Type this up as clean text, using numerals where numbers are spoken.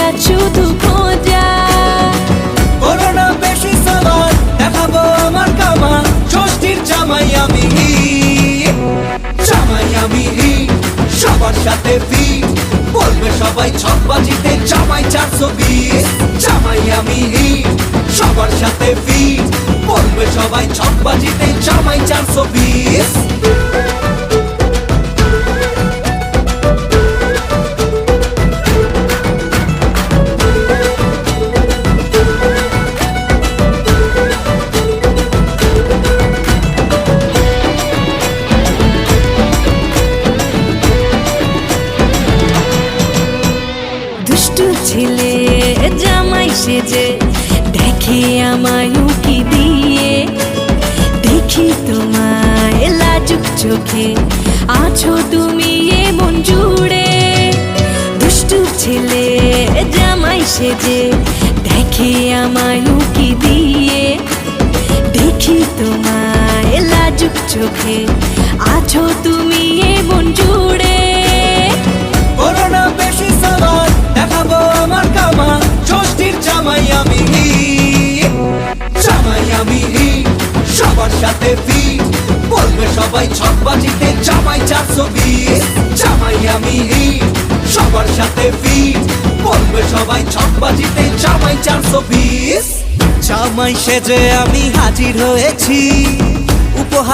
রাত শুধু খোঁজা। করোনা বেশি সালাদ দেখাবো আমার কামান, ষষ্ঠীর জামাই আমি সবার সাথে ফিট, বলবে সবাই ছকবাজিতে জামাই 420। জামাই আমি সবার সাথে ফিট, বলবে সবাই ছকবাজিতে জামাই 420। দুষ্টু ছেলে জামাই সেজে দেখে আমায় উকি দিয়ে, দেখি তোমায় লাজুক চোখে আছো তুমি এমন জুড়ে। দুষ্টু ছেলে জামাই সেজে দেখে আমায় উকি দিয়ে, দেখি তোমায় লাজুক চোখে আছো তুমি এমন জুড়ে। করোনা বেশি সালাদ দেখাবো আমার কামান, ষষ্ঠীর জামাই আমি সবার সাথে ফিট, বলবে সবাই ছকবাজিতে জামাই 420। জামাই আমি সবার সাথে ফিট, বলবে সবাই ছকবাজিতে জামাই 420। জামাই সেজে আমি হাজির হয়েছি, উপহার